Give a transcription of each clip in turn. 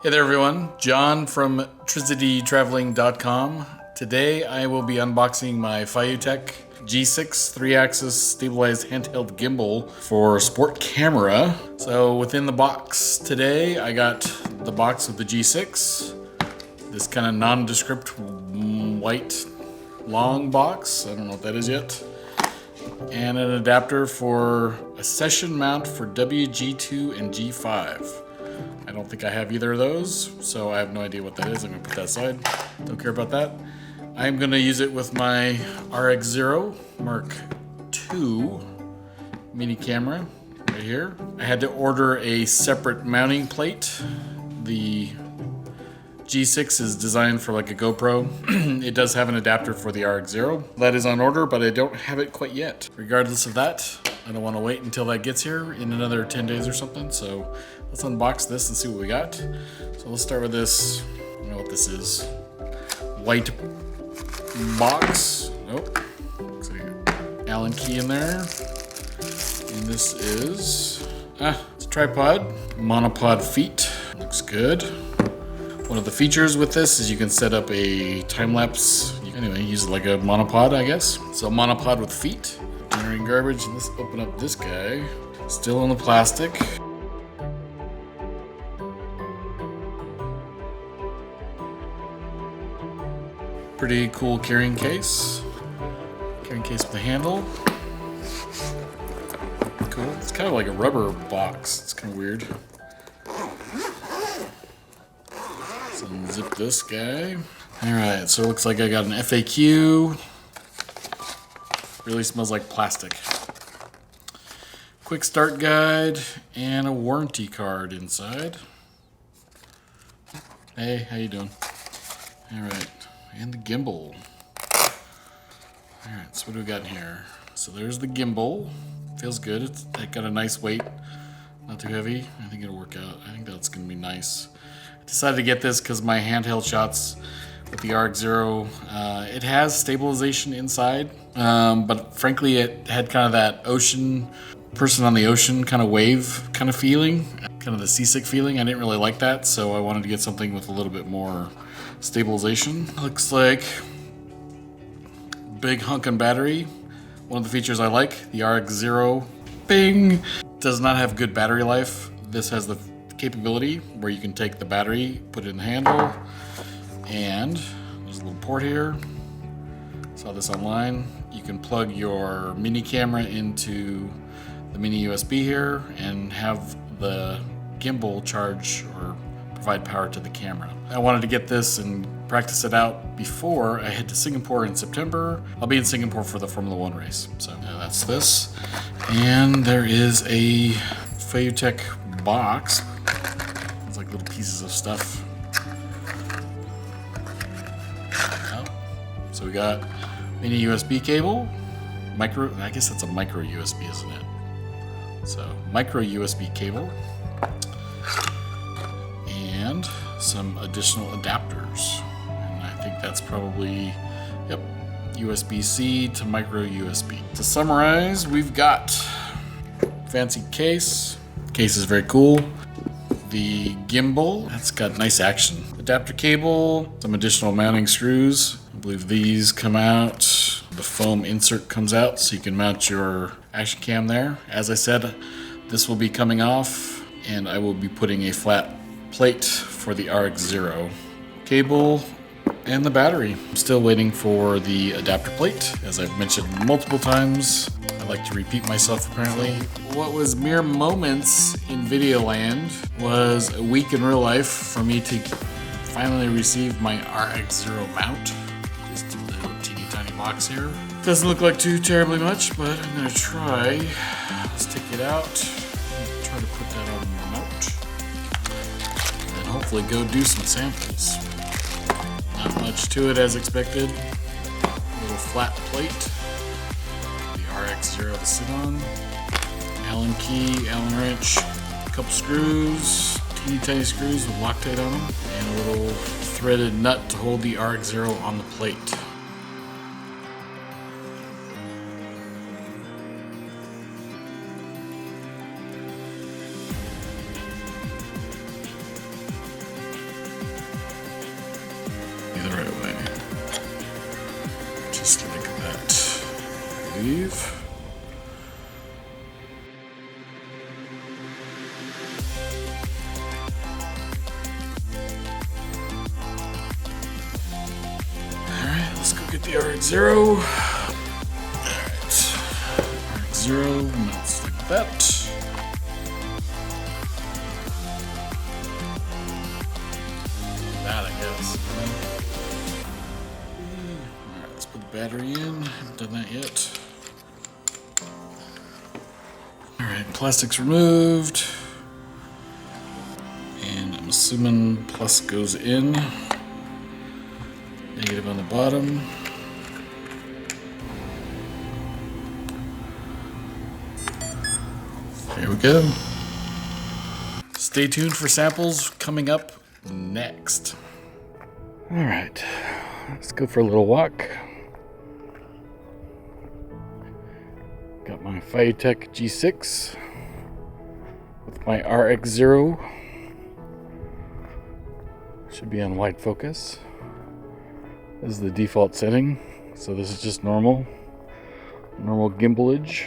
Hey there everyone, John from tricitytraveling.com. Today I will be unboxing my Feiyutech G6 3-axis stabilized handheld gimbal for sport camera. So within the box today I got the box with the G6, this kind of nondescript white long box, I don't know what that is yet, and an adapter for a session mount for WG2 and G5. I don't think I have either of those, so I have no idea what that is. I'm gonna put that aside. Don't care about that. I'm gonna use it with my RX0 Mark II mini camera right here. I had to order a separate mounting plate. The G6 is designed for like a GoPro. It does have an adapter for the RX0. That is on order, but I don't have it quite yet. Regardless of that, I don't want to wait until that gets here in another 10 days or something. So let's unbox this and see what we got. So let's start with this. I don't know what this is. White box. Nope. Looks like an Allen key in there. And this is, it's a tripod. Monopod feet. Looks good. One of the features with this is you can set up a time lapse. Anyway, use it like a monopod, I guess. So monopod with feet. Generating garbage. Let's open up this guy. Still in the plastic. Pretty cool carrying case. Carrying case with a handle. Cool. It's kind of like a rubber box. It's kind of weird. Let's unzip this guy. Alright, so it looks like I got an FAQ. Really smells like plastic. Quick start guide and a warranty card inside. Hey, how you doing? Alright, and the gimbal. Alright, so what do we got in here? So there's the gimbal. Feels good. It's got a nice weight. Not too heavy. I think it'll work out. I think that's going to be nice. I decided to get this because my handheld shots with the RX0, it has stabilization inside, but frankly it had kind of that ocean, person on the ocean kind of wave kind of feeling, kind of the seasick feeling. I didn't really like that, so I wanted to get something with a little bit more stabilization. Looks like big hunkin' battery. One of the features I like, the RX0, bing, does not have good battery life. This has the capability where you can take the battery, put it in the handle, and there's a little port here. Saw this online. You can plug your mini camera into the mini USB here and have the gimbal charge or provide power to the camera. I wanted to get this and practice it out before I head to Singapore in September. I'll be in Singapore for the Formula 1 race. So that's this. And there is a Feiyutech box. It's like little pieces of stuff. So we got mini USB cable, I guess that's a micro USB, isn't it? So micro USB cable, and some additional adapters. And I think that's probably, yep, USB-C to micro USB. To summarize, we've got fancy case. Case is very cool. The gimbal, that's got nice action. Adapter cable, some additional mounting screws. I believe these come out. The foam insert comes out so you can mount your action cam there. As I said, this will be coming off and I will be putting a flat plate for the RX0. Cable and the battery. I'm still waiting for the adapter plate. As I've mentioned multiple times, I like to repeat myself apparently. What was mere moments in video land was a week in real life for me to finally receive my RX0 mount. Just a little teeny tiny box here. Doesn't look like too terribly much, but I'm gonna try. Let's take it out. Try to put that on the mount. And then hopefully go do some samples. Not much to it as expected. A little flat plate. The RX0 to sit on. Allen key, Allen wrench, a couple screws, teeny tiny screws with Loctite on them, and a little threaded nut to hold the RX0 on the plate. the RX0. Alright. RX0 mounts like that. I guess. Alright, let's put the battery in. Haven't done that yet. Alright, plastic's removed. And I'm assuming plus goes in. Negative on the bottom. There we go. Stay tuned for samples coming up next. All right, let's go for a little walk. Got my Feiyutech G6 with my RX0. Should be on wide focus. This is the default setting, so this is just normal gimbalage.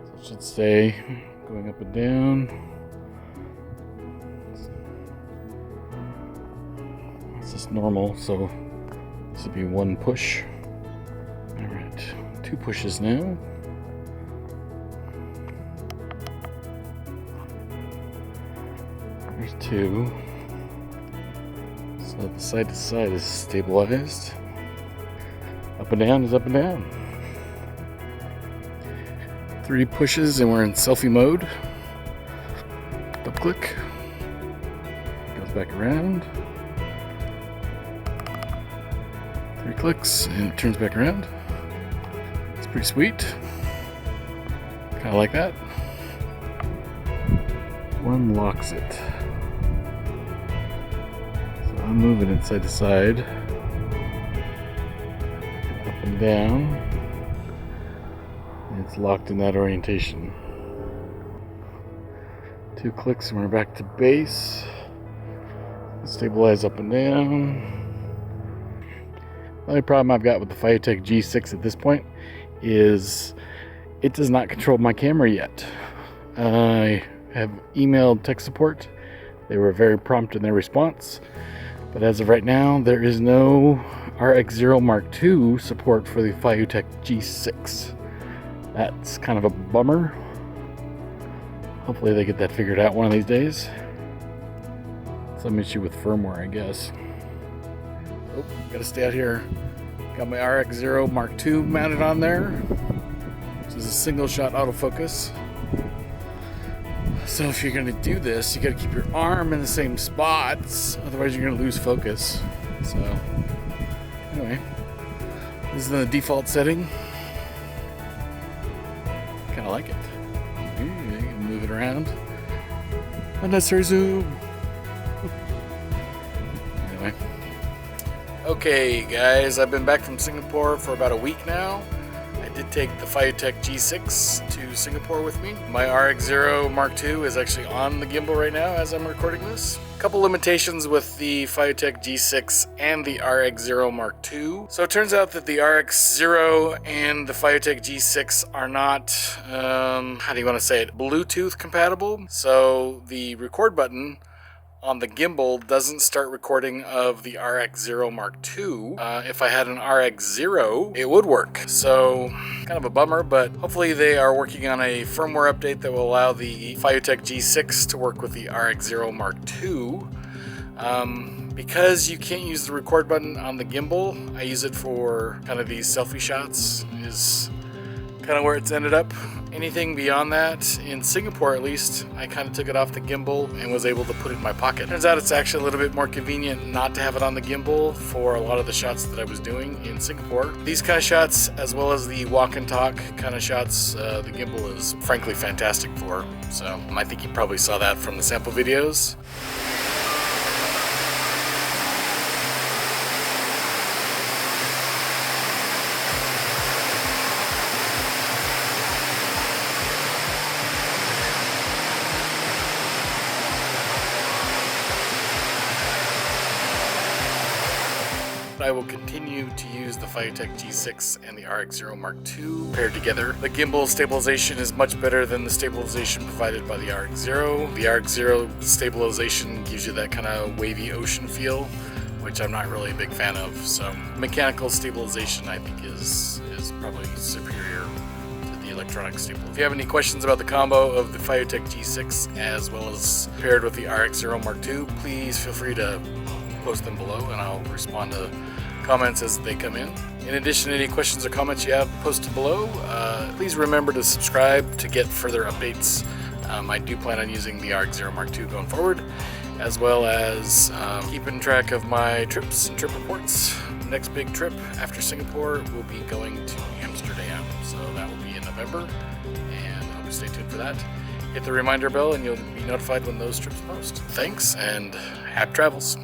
So it should stay going up and down. It's just normal, so this would be one push. Alright, two pushes now. There's two. So the side to side is stabilized. Up and down is up and down. Three pushes and we're in selfie mode. Double click. Goes back around. Three clicks and it turns back around. It's pretty sweet. Kind of like that. One locks it. So I'm moving it side to side. Up and down. And it's locked in that orientation. Two clicks and we're back to base. Stabilize up and down. The only problem I've got with the Feiyutech G6 at this point is it does not control my camera yet. I have emailed tech support. They were very prompt in their response. But as of right now, there is no RX0 Mark II support for the Feiyutech G6. That's kind of a bummer. Hopefully they get that figured out one of these days. Some issue with firmware, I guess. Oh, gotta stay out here. Got my RX0 Mark II mounted on there. This is a single shot autofocus. So if you're gonna do this, you gotta keep your arm in the same spots, otherwise you're gonna lose focus. So, anyway, this is the default setting. Kinda like it. You can move it around. Unnecessary zoom. Anyway. Okay guys, I've been back from Singapore for about a week now. I did take the Feiyutech G6 to Singapore with me. My RX0 Mark II is actually on the gimbal right now as I'm recording this. A couple limitations with the Feiyutech G6 and the RX0 Mark II. So it turns out that the RX0 and the Feiyutech G6 are not, how do you want to say it, Bluetooth compatible. So the record button on the gimbal doesn't start recording of the RX0 Mark II. If I had an RX0, it would work. So, kind of a bummer, but hopefully they are working on a firmware update that will allow the Feiyutech G6 to work with the RX0 Mark II. Because you can't use the record button on the gimbal, I use it for kind of these selfie shots, is kind of where it's ended up. Anything beyond that, in Singapore at least, I kind of took it off the gimbal and was able to put it in my pocket. Turns out it's actually a little bit more convenient not to have it on the gimbal for a lot of the shots that I was doing in Singapore. These kind of shots, as well as the walk and talk kind of shots, the gimbal is frankly fantastic for. So I think you probably saw that from the sample videos. I will continue to use the Feiyutech G6 and the RX0 Mark II paired together. The gimbal stabilization is much better than the stabilization provided by the RX0. The RX0 stabilization gives you that kind of wavy ocean feel, which I'm not really a big fan of. So mechanical stabilization, I think, is probably superior to the electronic stabilization. If you have any questions about the combo of the Feiyutech G6 as well as paired with the RX0 Mark II, please feel free to post them below and I'll respond to comments as they come in. In addition, any questions or comments you have posted below, please remember to subscribe to get further updates. I do plan on using the RX0 Mark II going forward, as well as keeping track of my trips and trip reports. Next big trip after Singapore will be going to Amsterdam, so that will be in November, and I hope you stay tuned for that. Hit the reminder bell and you'll be notified when those trips post. Thanks, and happy travels.